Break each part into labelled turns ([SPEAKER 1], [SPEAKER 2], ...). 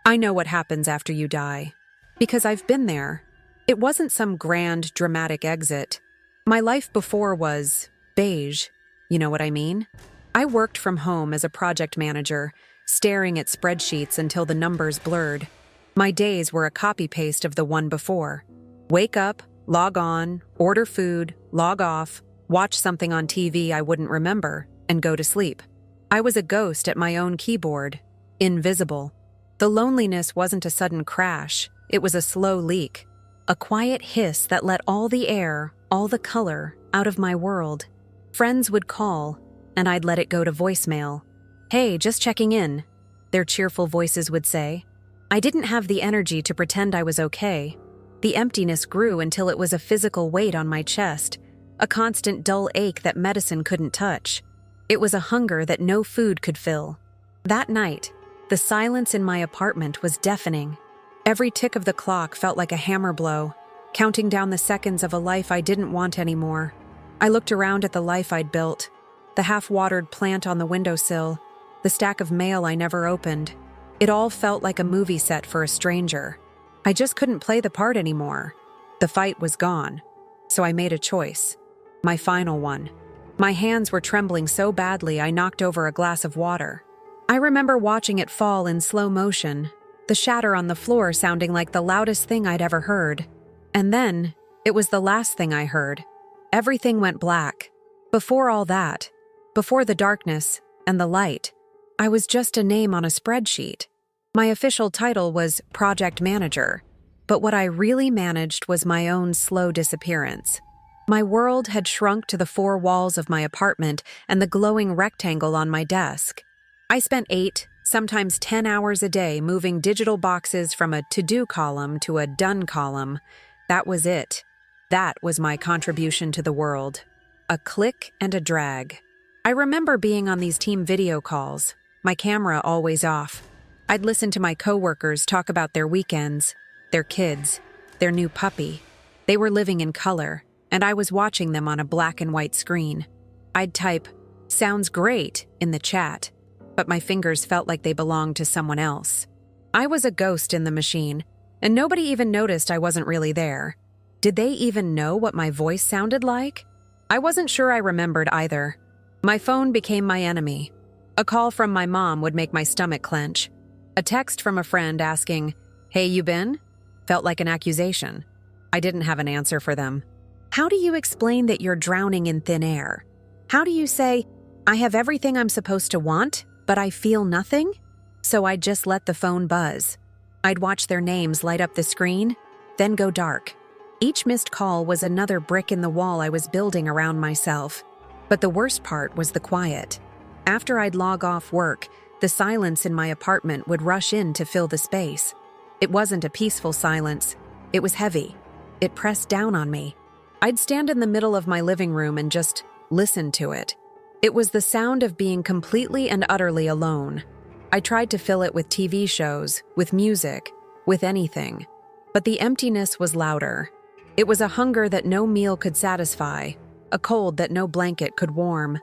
[SPEAKER 1] I know what happens after you die, because I've been there. It wasn't some grand, dramatic exit. My life before was beige, you know what I mean? I worked from home as a project manager, staring at spreadsheets until the numbers blurred. My days were a copy-paste of the one before. Wake up, log on, order food, log off, watch something on TV I wouldn't remember, and go to sleep. I was a ghost at my own keyboard, invisible. The loneliness wasn't a sudden crash, it was a slow leak. A quiet hiss that let all the air, all the color, out of my world. Friends would call, and I'd let it go to voicemail. "Hey, just checking in," their cheerful voices would say. I didn't have the energy to pretend I was okay. The emptiness grew until it was a physical weight on my chest, a constant dull ache that medicine couldn't touch. It was a hunger that no food could fill. That night, the silence in my apartment was deafening. Every tick of the clock felt like a hammer blow, counting down the seconds of a life I didn't want anymore. I looked around at the life I'd built, the half-watered plant on the windowsill, the stack of mail I never opened. It all felt like a movie set for a stranger. I just couldn't play the part anymore. The fight was gone, so I made a choice. My final one. My hands were trembling so badly I knocked over a glass of water. I remember watching it fall in slow motion, the shatter on the floor sounding like the loudest thing I'd ever heard. And then, it was the last thing I heard. Everything went black. Before all that, before the darkness and the light, I was just a name on a spreadsheet. My official title was Project Manager, but what I really managed was my own slow disappearance. My world had shrunk to the four walls of my apartment and the glowing rectangle on my desk. I spent 8, sometimes 10 hours a day moving digital boxes from a to-do column to a done column. That was it. That was my contribution to the world. A click and a drag. I remember being on these team video calls, my camera always off. I'd listen to my coworkers talk about their weekends, their kids, their new puppy. They were living in color, and I was watching them on a black and white screen. I'd type, "Sounds great," in the chat, but my fingers felt like they belonged to someone else. I was a ghost in the machine, and nobody even noticed I wasn't really there. Did they even know what my voice sounded like? I wasn't sure I remembered either. My phone became my enemy. A call from my mom would make my stomach clench. A text from a friend asking, "Hey, you been?" felt like an accusation. I didn't have an answer for them. How do you explain that you're drowning in thin air? How do you say, "I have everything I'm supposed to want, but I feel nothing"? So I'd just let the phone buzz. I'd watch their names light up the screen, then go dark. Each missed call was another brick in the wall I was building around myself. But the worst part was the quiet. After I'd log off work, the silence in my apartment would rush in to fill the space. It wasn't a peaceful silence. It was heavy. It pressed down on me. I'd stand in the middle of my living room and just listen to it. It was the sound of being completely and utterly alone. I tried to fill it with TV shows, with music, with anything. But the emptiness was louder. It was a hunger that no meal could satisfy, a cold that no blanket could warm.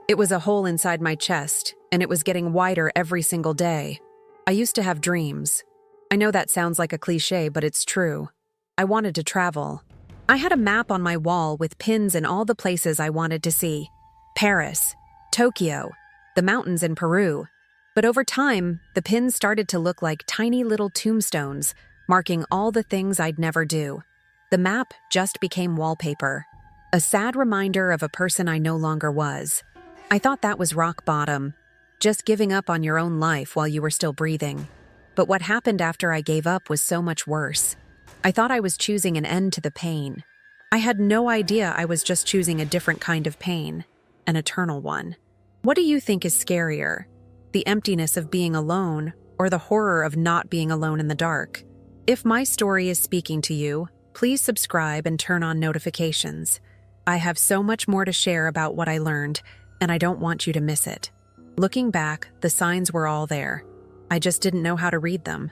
[SPEAKER 1] It was a hole inside my chest, and it was getting wider every single day. I used to have dreams. I know that sounds like a cliché, but it's true. I wanted to travel. I had a map on my wall with pins in all the places I wanted to see. Paris, Tokyo, the mountains in Peru. But over time, the pins started to look like tiny little tombstones, marking all the things I'd never do. The map just became wallpaper, a sad reminder of a person I no longer was. I thought that was rock bottom, just giving up on your own life while you were still breathing. But what happened after I gave up was so much worse. I thought I was choosing an end to the pain. I had no idea I was just choosing a different kind of pain, an eternal one. What do you think is scarier? The emptiness of being alone, or the horror of not being alone in the dark? If my story is speaking to you, please subscribe and turn on notifications. I have so much more to share about what I learned, and I don't want you to miss it. Looking back, the signs were all there. I just didn't know how to read them.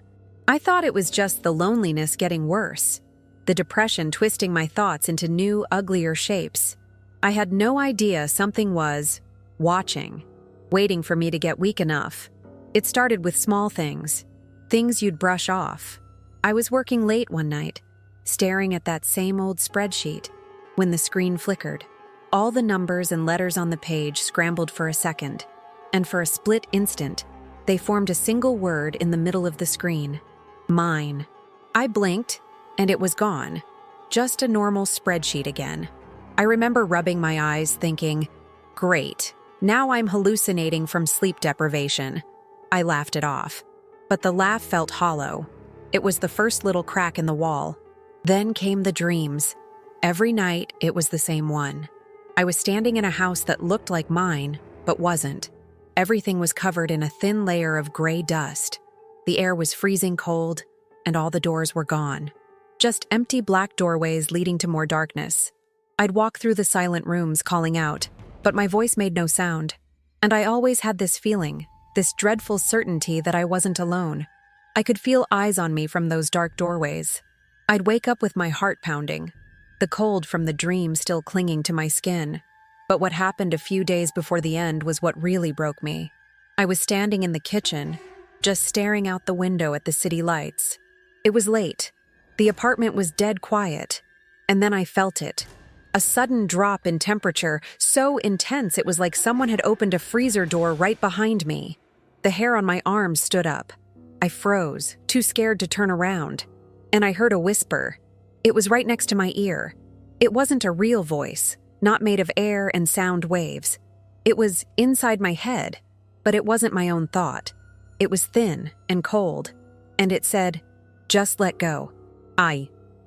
[SPEAKER 1] I thought it was just the loneliness getting worse, the depression twisting my thoughts into new, uglier shapes. I had no idea something was watching, waiting for me to get weak enough. It started with small things you'd brush off. I was working late one night, staring at that same old spreadsheet, when the screen flickered. All the numbers and letters on the page scrambled for a second, and for a split instant, they formed a single word in the middle of the screen. Mine. I blinked, and it was gone. Just a normal spreadsheet again. I remember rubbing my eyes thinking, great, now I'm hallucinating from sleep deprivation. I laughed it off. But the laugh felt hollow. It was the first little crack in the wall. Then came the dreams. Every night, it was the same one. I was standing in a house that looked like mine, but wasn't. Everything was covered in a thin layer of gray dust. The air was freezing cold, and all the doors were gone. Just empty black doorways leading to more darkness. I'd walk through the silent rooms calling out, but my voice made no sound. And I always had this feeling, this dreadful certainty that I wasn't alone. I could feel eyes on me from those dark doorways. I'd wake up with my heart pounding, the cold from the dream still clinging to my skin. But what happened a few days before the end was what really broke me. I was standing in the kitchen, just staring out the window at the city lights. It was late. The apartment was dead quiet. And then I felt it. A sudden drop in temperature, so intense it was like someone had opened a freezer door right behind me. The hair on my arms stood up. I froze, too scared to turn around. And I heard a whisper. It was right next to my ear. It wasn't a real voice, not made of air and sound waves. It was inside my head, but it wasn't my own thought. It was thin and cold, and it said, "Just let go."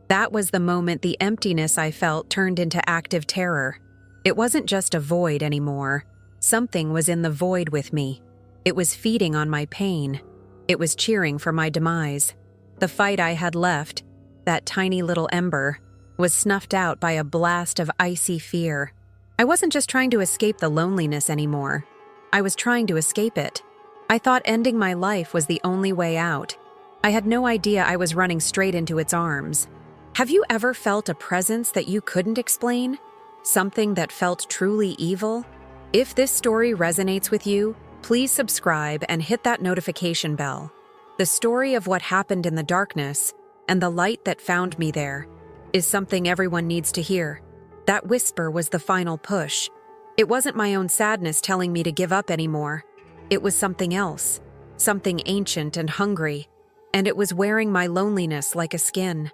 [SPEAKER 1] That was the moment the emptiness I felt turned into active terror. It wasn't just a void anymore. Something was in the void with me. It was feeding on my pain. It was cheering for my demise. The fight I had left, that tiny little ember, was snuffed out by a blast of icy fear. I wasn't just trying to escape the loneliness anymore. I was trying to escape it. I thought ending my life was the only way out. I had no idea I was running straight into its arms. Have you ever felt a presence that you couldn't explain? Something that felt truly evil? If this story resonates with you, please subscribe and hit that notification bell. The story of what happened in the darkness and the light that found me there is something everyone needs to hear. That whisper was the final push. It wasn't my own sadness telling me to give up anymore. It was something else, something ancient and hungry, and it was wearing my loneliness like a skin.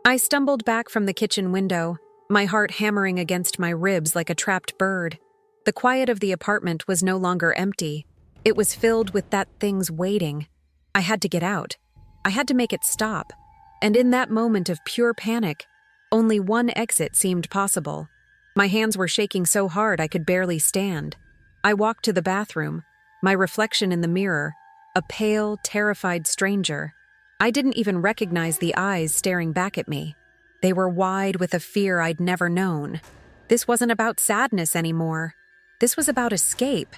[SPEAKER 1] I stumbled back from the kitchen window, my heart hammering against my ribs like a trapped bird. The quiet of the apartment was no longer empty. It was filled with that thing's waiting. I had to get out. I had to make it stop. And in that moment of pure panic, only one exit seemed possible. My hands were shaking so hard I could barely stand. I walked to the bathroom, my reflection in the mirror, a pale, terrified stranger. I didn't even recognize the eyes staring back at me. They were wide with a fear I'd never known. This wasn't about sadness anymore. This was about escape.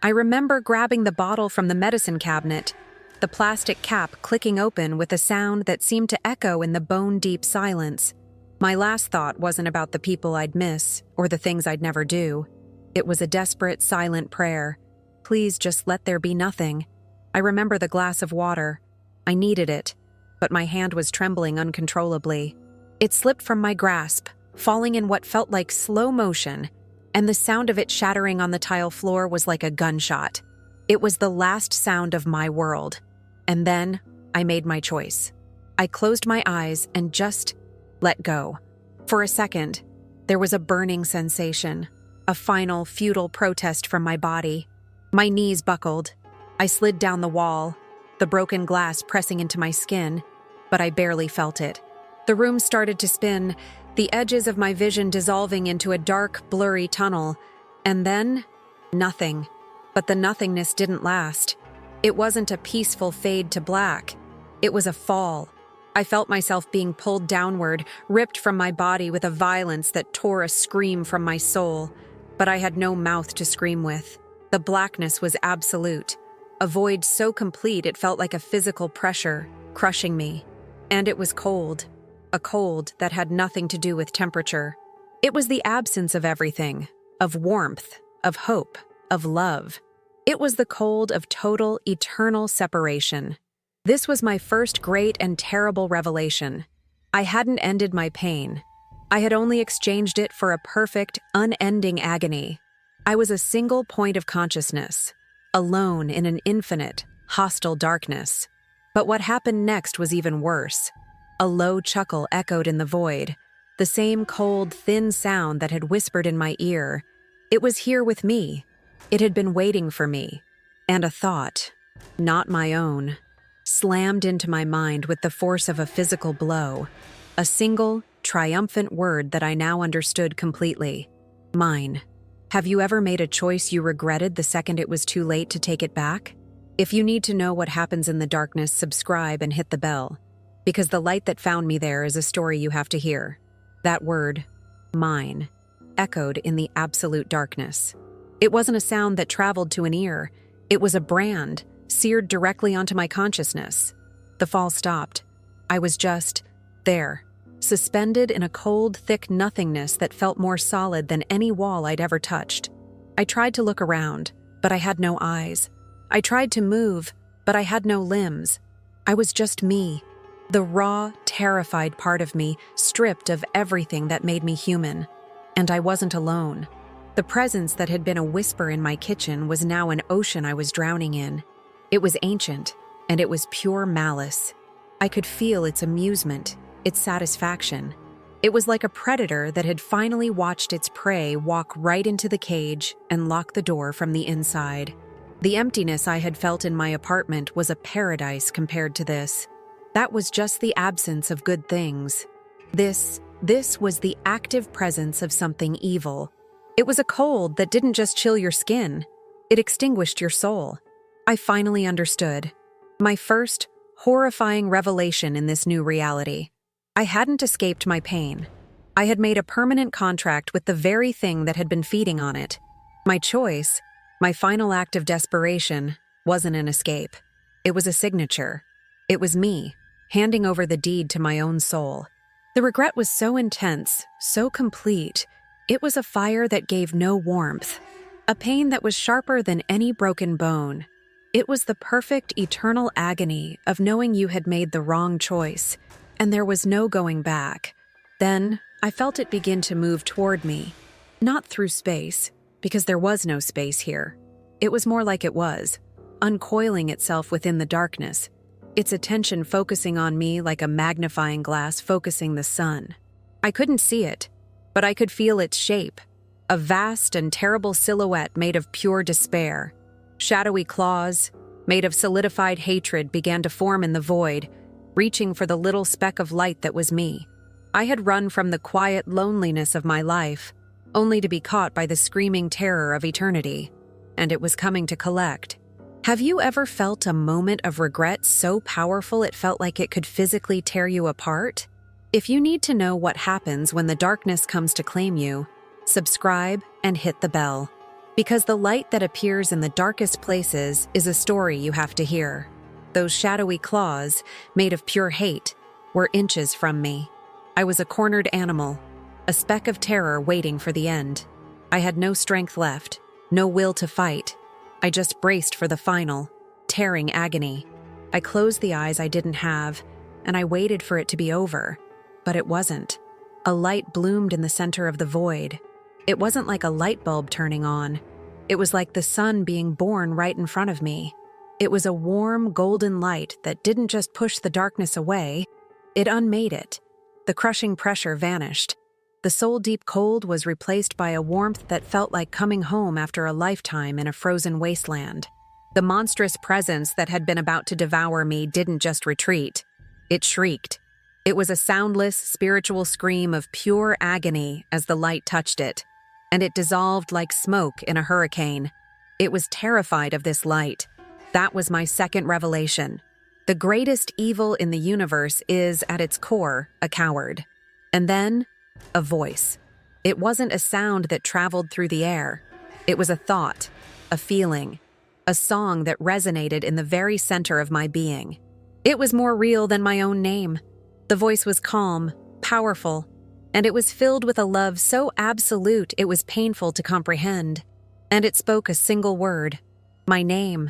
[SPEAKER 1] I remember grabbing the bottle from the medicine cabinet, the plastic cap clicking open with a sound that seemed to echo in the bone-deep silence. My last thought wasn't about the people I'd miss or the things I'd never do. It was a desperate, silent prayer. Please just let there be nothing. I remember the glass of water. I needed it, but my hand was trembling uncontrollably. It slipped from my grasp, falling in what felt like slow motion, and the sound of it shattering on the tile floor was like a gunshot. It was the last sound of my world. And then I made my choice. I closed my eyes and just let go. For a second, there was a burning sensation, a final, futile protest from my body. My knees buckled. I slid down the wall, the broken glass pressing into my skin, but I barely felt it. The room started to spin, the edges of my vision dissolving into a dark, blurry tunnel. And then, nothing. But the nothingness didn't last. It wasn't a peaceful fade to black. It was a fall. I felt myself being pulled downward, ripped from my body with a violence that tore a scream from my soul. But I had no mouth to scream with. The blackness was absolute. A void so complete it felt like a physical pressure, crushing me. And it was cold. A cold that had nothing to do with temperature. It was the absence of everything, of warmth, of hope, of love. It was the cold of total, eternal separation. This was my first great and terrible revelation. I hadn't ended my pain. I had only exchanged it for a perfect, unending agony. I was a single point of consciousness, alone in an infinite, hostile darkness. But what happened next was even worse. A low chuckle echoed in the void, the same cold, thin sound that had whispered in my ear. It was here with me. It had been waiting for me. And a thought, not my own, slammed into my mind with the force of a physical blow. A single, triumphant word that I now understood completely. Mine. Have you ever made a choice you regretted the second it was too late to take it back? If you need to know what happens in the darkness, subscribe and hit the bell. Because the light that found me there is a story you have to hear. That word, mine, echoed in the absolute darkness. It wasn't a sound that traveled to an ear. It was a brand, seared directly onto my consciousness. The fall stopped. I was just there, suspended in a cold, thick nothingness that felt more solid than any wall I'd ever touched. I tried to look around, but I had no eyes. I tried to move, but I had no limbs. I was just me, the raw, terrified part of me, stripped of everything that made me human. And I wasn't alone. The presence that had been a whisper in my kitchen was now an ocean I was drowning in. It was ancient, and it was pure malice. I could feel its amusement, its satisfaction. It was like a predator that had finally watched its prey walk right into the cage and lock the door from the inside. The emptiness I had felt in my apartment was a paradise compared to this. That was just the absence of good things. This was the active presence of something evil. It was a cold that didn't just chill your skin, it extinguished your soul. I finally understood. My first, horrifying revelation in this new reality. I hadn't escaped my pain. I had made a permanent contract with the very thing that had been feeding on it. My choice, my final act of desperation, wasn't an escape. It was a signature. It was me, handing over the deed to my own soul. The regret was so intense, so complete. It was a fire that gave no warmth, a pain that was sharper than any broken bone. It was the perfect, eternal agony of knowing you had made the wrong choice, and there was no going back. Then, I felt it begin to move toward me. Not through space, because there was no space here. It was more like it was, uncoiling itself within the darkness, its attention focusing on me like a magnifying glass focusing the sun. I couldn't see it, but I could feel its shape, a vast and terrible silhouette made of pure despair. Shadowy claws, made of solidified hatred, began to form in the void, reaching for the little speck of light that was me. I had run from the quiet loneliness of my life, only to be caught by the screaming terror of eternity. And it was coming to collect. Have you ever felt a moment of regret so powerful it felt like it could physically tear you apart? If you need to know what happens when the darkness comes to claim you, subscribe and hit the bell. Because the light that appears in the darkest places is a story you have to hear. Those shadowy claws, made of pure hate, were inches from me. I was a cornered animal, a speck of terror waiting for the end. I had no strength left, no will to fight. I just braced for the final, tearing agony. I closed the eyes I didn't have, and I waited for it to be over. But it wasn't. A light bloomed in the center of the void. It wasn't like a light bulb turning on. It was like the sun being born right in front of me. It was a warm, golden light that didn't just push the darkness away, it unmade it. The crushing pressure vanished. The soul-deep cold was replaced by a warmth that felt like coming home after a lifetime in a frozen wasteland. The monstrous presence that had been about to devour me didn't just retreat. It shrieked. It was a soundless, spiritual scream of pure agony as the light touched it, and it dissolved like smoke in a hurricane. It was terrified of this light. That was my second revelation. The greatest evil in the universe is, at its core, a coward. And then, a voice. It wasn't a sound that traveled through the air. It was a thought, a feeling, a song that resonated in the very center of my being. It was more real than my own name. The voice was calm, powerful, and it was filled with a love so absolute it was painful to comprehend. and it spoke a single word. My name.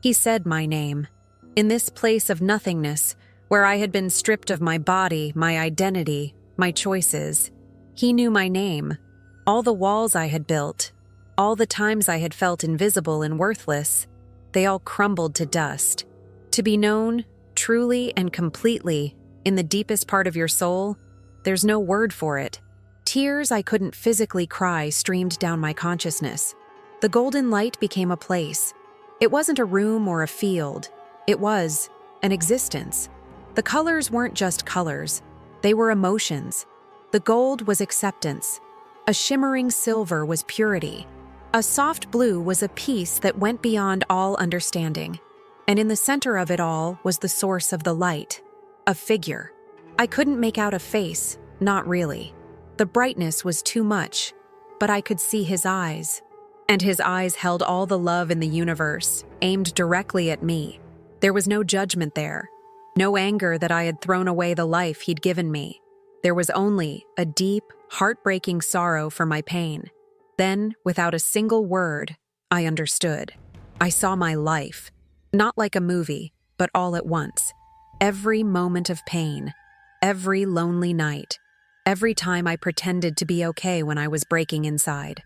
[SPEAKER 1] He said my name. In this place of nothingness, where I had been stripped of my body, my identity, my choices, he knew my name. All the walls I had built, all the times I had felt invisible and worthless, they all crumbled to dust. To be known, truly and completely, in the deepest part of your soul, there's no word for it. Tears I couldn't physically cry streamed down my consciousness. The golden light became a place. It wasn't a room or a field. It was an existence. The colors weren't just colors. They were emotions. The gold was acceptance. A shimmering silver was purity. A soft blue was a peace that went beyond all understanding. And in the center of it all was the source of the light. A figure. I couldn't make out a face, not really. The brightness was too much, but I could see his eyes. And his eyes held all the love in the universe, aimed directly at me. There was no judgment there. No anger that I had thrown away the life he'd given me. There was only a deep, heartbreaking sorrow for my pain. Then, without a single word, I understood. I saw my life, not like a movie, but all at once. Every moment of pain, every lonely night, every time I pretended to be okay when I was breaking inside.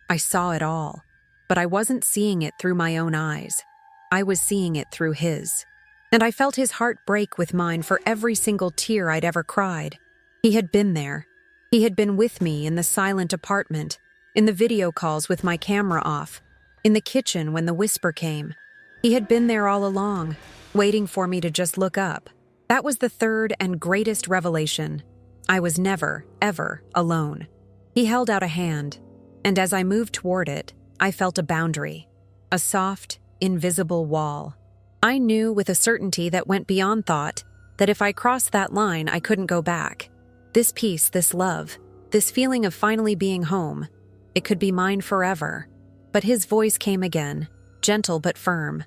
[SPEAKER 1] I saw it all, but I wasn't seeing it through my own eyes. I was seeing it through his. And I felt his heart break with mine for every single tear I'd ever cried. He had been there. He had been with me in the silent apartment, in the video calls with my camera off, in the kitchen when the whisper came. He had been there all along, waiting for me to just look up. That was the third and greatest revelation. I was never, ever alone. He held out a hand, and as I moved toward it, I felt a boundary, a soft, invisible wall. I knew with a certainty that went beyond thought that if I crossed that line, I couldn't go back. This peace, this love, this feeling of finally being home, it could be mine forever. But his voice came again, gentle but firm.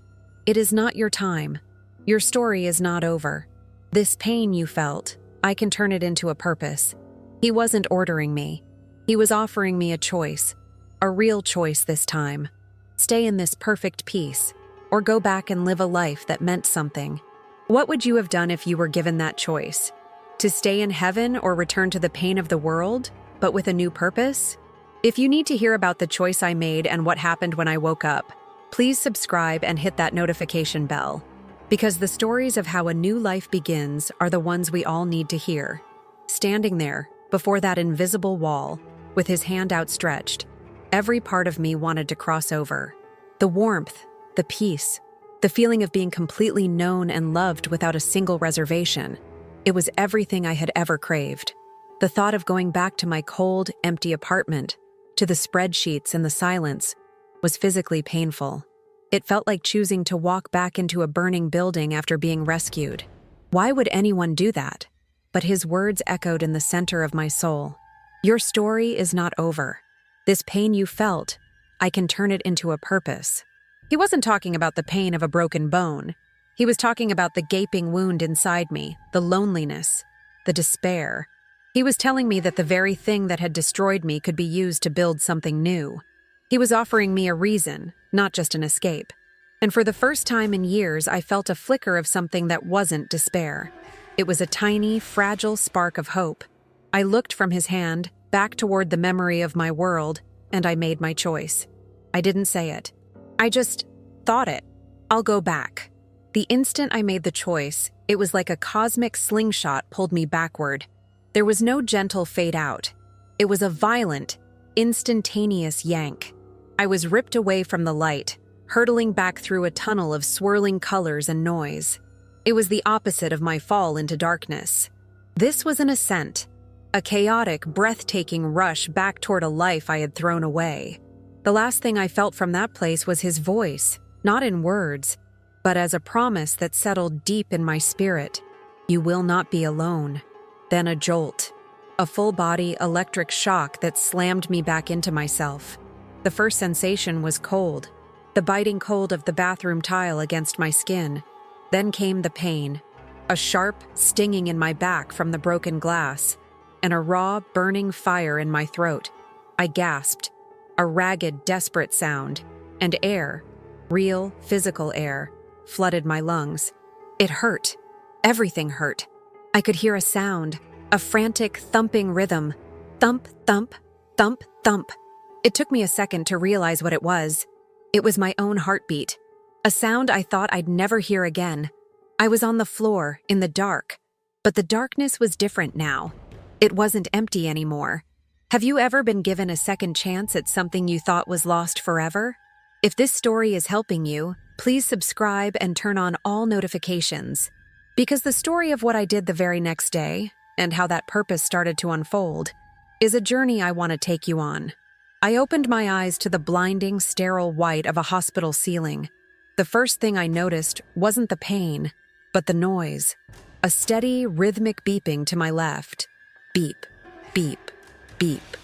[SPEAKER 1] It is not your time. Your story is not over. This pain you felt, I can turn it into a purpose. He wasn't ordering me. He was offering me a choice, a real choice this time. Stay in this perfect peace, or go back and live a life that meant something. What would you have done if you were given that choice? To stay in heaven or return to the pain of the world, but with a new purpose? If you need to hear about the choice I made and what happened when I woke up, please subscribe and hit that notification bell, because the stories of how a new life begins are the ones we all need to hear. Standing there, before that invisible wall, with his hand outstretched, every part of me wanted to cross over. The warmth, the peace, the feeling of being completely known and loved without a single reservation. It was everything I had ever craved. The thought of going back to my cold, empty apartment, to the spreadsheets and the silence, was physically painful. It felt like choosing to walk back into a burning building after being rescued. Why would anyone do that? But his words echoed in the center of my soul. Your story is not over. This pain you felt, I can turn it into a purpose. He wasn't talking about the pain of a broken bone. He was talking about the gaping wound inside me, the loneliness, the despair. He was telling me that the very thing that had destroyed me could be used to build something new. He was offering me a reason, not just an escape. And for the first time in years, I felt a flicker of something that wasn't despair. It was a tiny, fragile spark of hope. I looked from his hand, back toward the memory of my world, and I made my choice. I didn't say it. I just thought it. I'll go back. The instant I made the choice, it was like a cosmic slingshot pulled me backward. There was no gentle fade out. It was a violent, instantaneous yank. I was ripped away from the light, hurtling back through a tunnel of swirling colors and noise. It was the opposite of my fall into darkness. This was an ascent, a chaotic, breathtaking rush back toward a life I had thrown away. The last thing I felt from that place was his voice, not in words, but as a promise that settled deep in my spirit. You will not be alone. Then a jolt, a full-body electric shock that slammed me back into myself. The first sensation was cold, the biting cold of the bathroom tile against my skin. Then came the pain, a sharp stinging in my back from the broken glass, and a raw, burning fire in my throat. I gasped, a ragged, desperate sound, and air, real, physical air, flooded my lungs. It hurt. Everything hurt. I could hear a sound, a frantic, thumping rhythm. Thump, thump, thump, thump. It took me a second to realize what it was. It was my own heartbeat, a sound I thought I'd never hear again. I was on the floor, in the dark, but the darkness was different now. It wasn't empty anymore. Have you ever been given a second chance at something you thought was lost forever? If this story is helping you, please subscribe and turn on all notifications. Because the story of what I did the very next day, and how that purpose started to unfold, is a journey I want to take you on. I opened my eyes to the blinding, sterile white of a hospital ceiling. The first thing I noticed wasn't the pain, but the noise. A steady, rhythmic beeping to my left. Beep, beep, beep.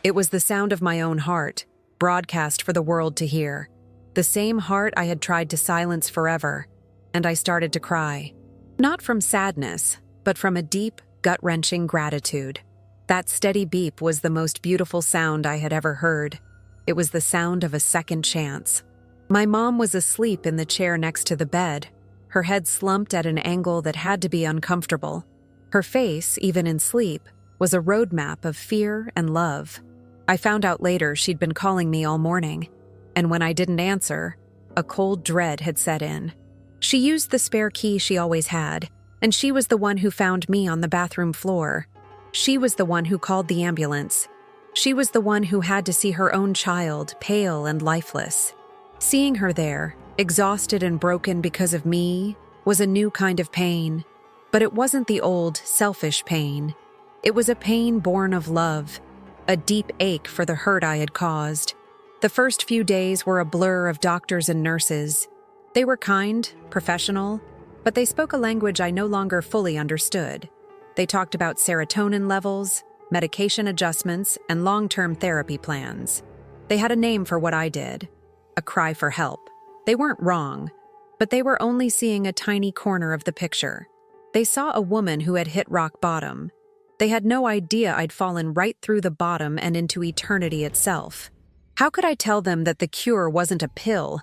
[SPEAKER 1] It was the sound of my own heart, broadcast for the world to hear. The same heart I had tried to silence forever, and I started to cry. Not from sadness, but from a deep, gut-wrenching gratitude. That steady beep was the most beautiful sound I had ever heard. It was the sound of a second chance. My mom was asleep in the chair next to the bed, her head slumped at an angle that had to be uncomfortable. Her face, even in sleep, was a roadmap of fear and love. I found out later she'd been calling me all morning, and when I didn't answer, a cold dread had set in. She used the spare key she always had, and she was the one who found me on the bathroom floor. She was the one who called the ambulance. She was the one who had to see her own child, pale and lifeless. Seeing her there, exhausted and broken because of me, was a new kind of pain. But it wasn't the old, selfish pain. It was a pain born of love, a deep ache for the hurt I had caused. The first few days were a blur of doctors and nurses. They were kind, professional, but they spoke a language I no longer fully understood. They talked about serotonin levels, medication adjustments, and long-term therapy plans. They had a name for what I did, a cry for help. They weren't wrong, but they were only seeing a tiny corner of the picture. They saw a woman who had hit rock bottom. They had no idea I'd fallen right through the bottom and into eternity itself. How could I tell them that the cure wasn't a pill,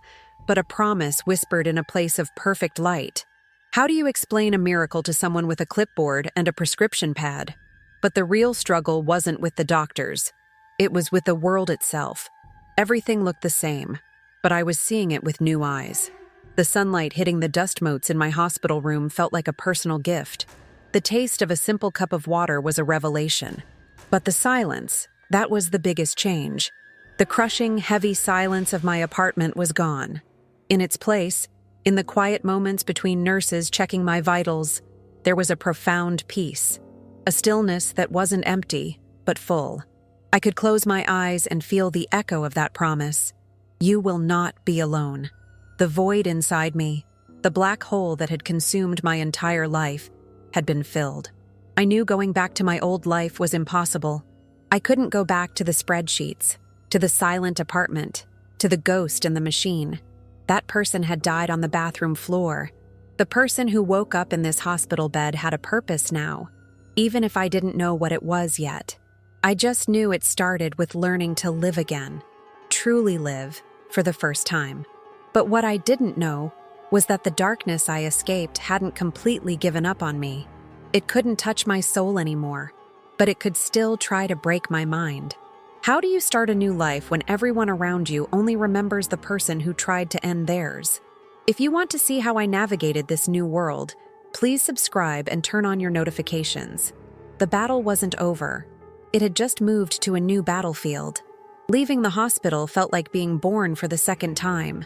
[SPEAKER 1] but a promise whispered in a place of perfect light? How do you explain a miracle to someone with a clipboard and a prescription pad? But the real struggle wasn't with the doctors. It was with the world itself. Everything looked the same, but I was seeing it with new eyes. The sunlight hitting the dust motes in my hospital room felt like a personal gift. The taste of a simple cup of water was a revelation. But the silence, that was the biggest change. The crushing, heavy silence of my apartment was gone. In its place, in the quiet moments between nurses checking my vitals, there was a profound peace, a stillness that wasn't empty, but full. I could close my eyes and feel the echo of that promise. You will not be alone. The void inside me, the black hole that had consumed my entire life, had been filled. I knew going back to my old life was impossible. I couldn't go back to the spreadsheets, to the silent apartment, to the ghost in the machine. That person had died on the bathroom floor. The person who woke up in this hospital bed had a purpose now, even if I didn't know what it was yet. I just knew it started with learning to live again, truly live, for the first time. But what I didn't know was that the darkness I escaped hadn't completely given up on me. It couldn't touch my soul anymore, but it could still try to break my mind. How do you start a new life when everyone around you only remembers the person who tried to end theirs? If you want to see how I navigated this new world, please subscribe and turn on your notifications. The battle wasn't over. It had just moved to a new battlefield. Leaving the hospital felt like being born for the second time.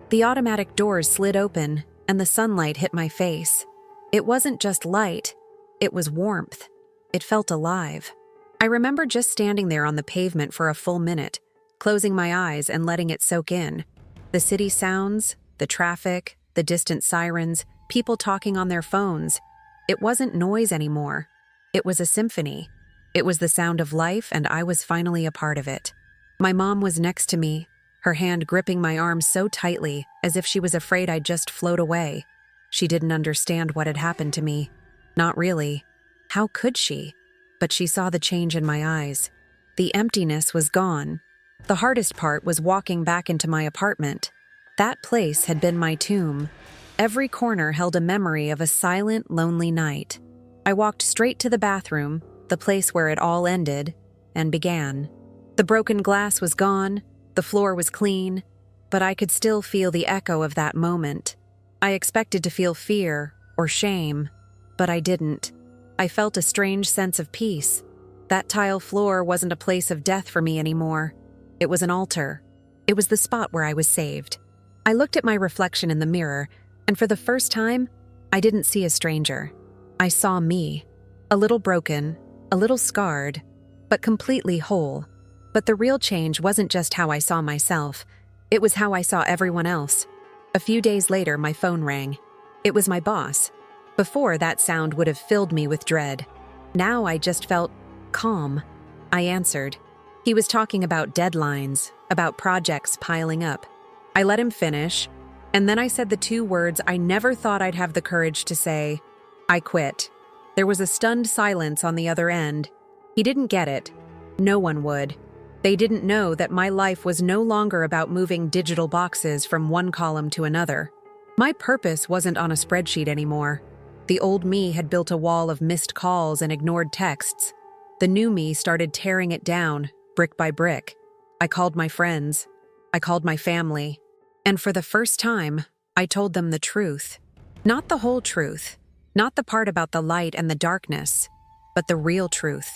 [SPEAKER 1] The automatic doors slid open, and the sunlight hit my face. It wasn't just light, it was warmth. It felt alive. I remember just standing there on the pavement for a full minute, closing my eyes and letting it soak in. The city sounds, the traffic, the distant sirens, people talking on their phones. It wasn't noise anymore. It was a symphony. It was the sound of life, and I was finally a part of it. My mom was next to me, her hand gripping my arm so tightly, as if she was afraid I'd just float away. She didn't understand what had happened to me. Not really. How could she? But she saw the change in my eyes. The emptiness was gone, The hardest part was walking back into my apartment. That place had been my tomb. Every corner held a memory of a silent, lonely night. I walked straight to the bathroom, the place where it all ended, and began. The broken glass was gone, the floor was clean, but I could still feel the echo of that moment. I expected to feel fear or shame, but I didn't. I felt a strange sense of peace. That tile floor wasn't a place of death for me anymore. It was an altar. It was the spot where I was saved. I looked at my reflection in the mirror, and for the first time, I didn't see a stranger. I saw me. A little broken, a little scarred, but completely whole. But the real change wasn't just how I saw myself. It was how I saw everyone else. A few days later, my phone rang. It was my boss. Before, that sound would have filled me with dread. Now I just felt calm. I answered. He was talking about deadlines, about projects piling up. I let him finish, and then I said the two words I never thought I'd have the courage to say: I quit. There was a stunned silence on the other end. He didn't get it. No one would. They didn't know that my life was no longer about moving digital boxes from one column to another. My purpose wasn't on a spreadsheet anymore. The old me had built a wall of missed calls and ignored texts. The new me started tearing it down, brick by brick. I called my friends. I called my family. And for the first time, I told them the truth. Not the whole truth. Not the part about the light and the darkness, but the real truth.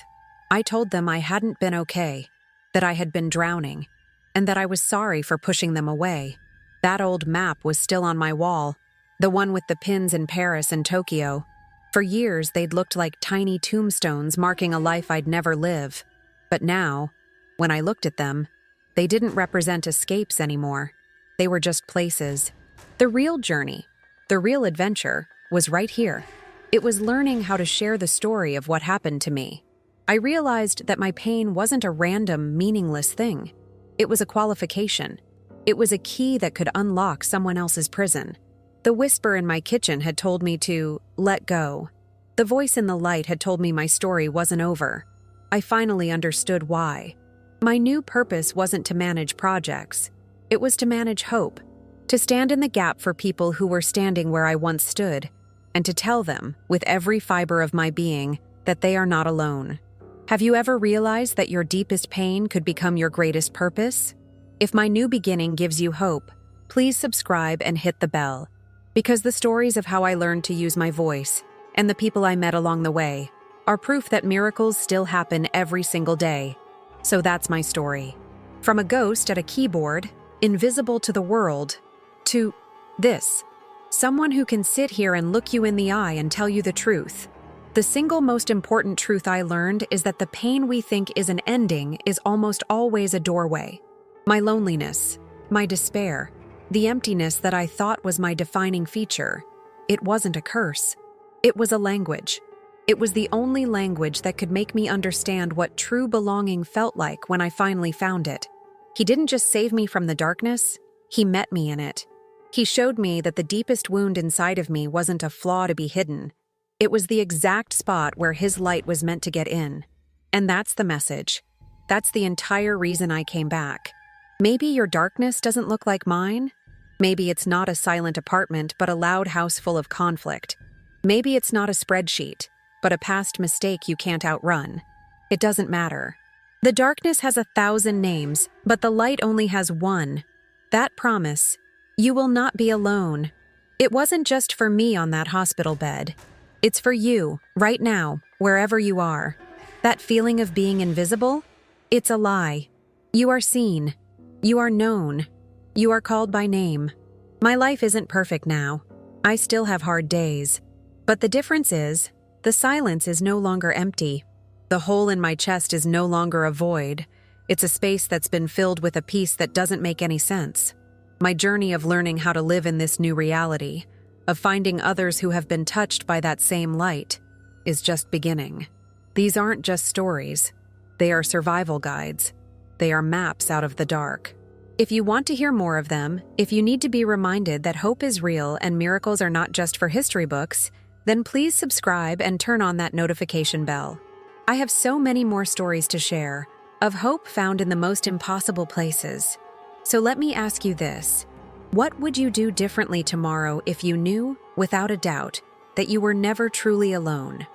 [SPEAKER 1] I told them I hadn't been okay, that I had been drowning, and that I was sorry for pushing them away. That old map was still on my wall, the one with the pins in Paris and Tokyo. For years, they'd looked like tiny tombstones marking a life I'd never live. But now, when I looked at them, they didn't represent escapes anymore. They were just places. The real journey, the real adventure, was right here. It was learning how to share the story of what happened to me. I realized that my pain wasn't a random, meaningless thing. It was a qualification. It was a key that could unlock someone else's prison. The whisper in my kitchen had told me to let go. The voice in the light had told me my story wasn't over. I finally understood why. My new purpose wasn't to manage projects. It was to manage hope, to stand in the gap for people who were standing where I once stood, and to tell them, with every fiber of my being, that they are not alone. Have you ever realized that your deepest pain could become your greatest purpose? If my new beginning gives you hope, please subscribe and hit the bell, because the stories of how I learned to use my voice and the people I met along the way are proof that miracles still happen every single day. So that's my story. From a ghost at a keyboard, invisible to the world, to this. Someone who can sit here and look you in the eye and tell you the truth. The single most important truth I learned is that the pain we think is an ending is almost always a doorway. My loneliness, my despair, the emptiness that I thought was my defining feature. It wasn't a curse. It was a language. It was the only language that could make me understand what true belonging felt like when I finally found it. He didn't just save me from the darkness, he met me in it. He showed me that the deepest wound inside of me wasn't a flaw to be hidden. It was the exact spot where his light was meant to get in. And that's the message. That's the entire reason I came back. Maybe your darkness doesn't look like mine. Maybe it's not a silent apartment, but a loud house full of conflict. Maybe it's not a spreadsheet, but a past mistake you can't outrun. It doesn't matter. The darkness has 1,000 names, but the light only has one. That promise, you will not be alone. It wasn't just for me on that hospital bed. It's for you, right now, wherever you are. That feeling of being invisible? It's a lie. You are seen. You are known. You are called by name. My life isn't perfect now. I still have hard days. But the difference is, the silence is no longer empty. The hole in my chest is no longer a void. It's a space that's been filled with a peace that doesn't make any sense. My journey of learning how to live in this new reality, of finding others who have been touched by that same light, is just beginning. These aren't just stories. They are survival guides. They are maps out of the dark. If you want to hear more of them, if you need to be reminded that hope is real and miracles are not just for history books, then please subscribe and turn on that notification bell. I have so many more stories to share, of hope found in the most impossible places. So let me ask you this. What would you do differently tomorrow if you knew, without a doubt, that you were never truly alone?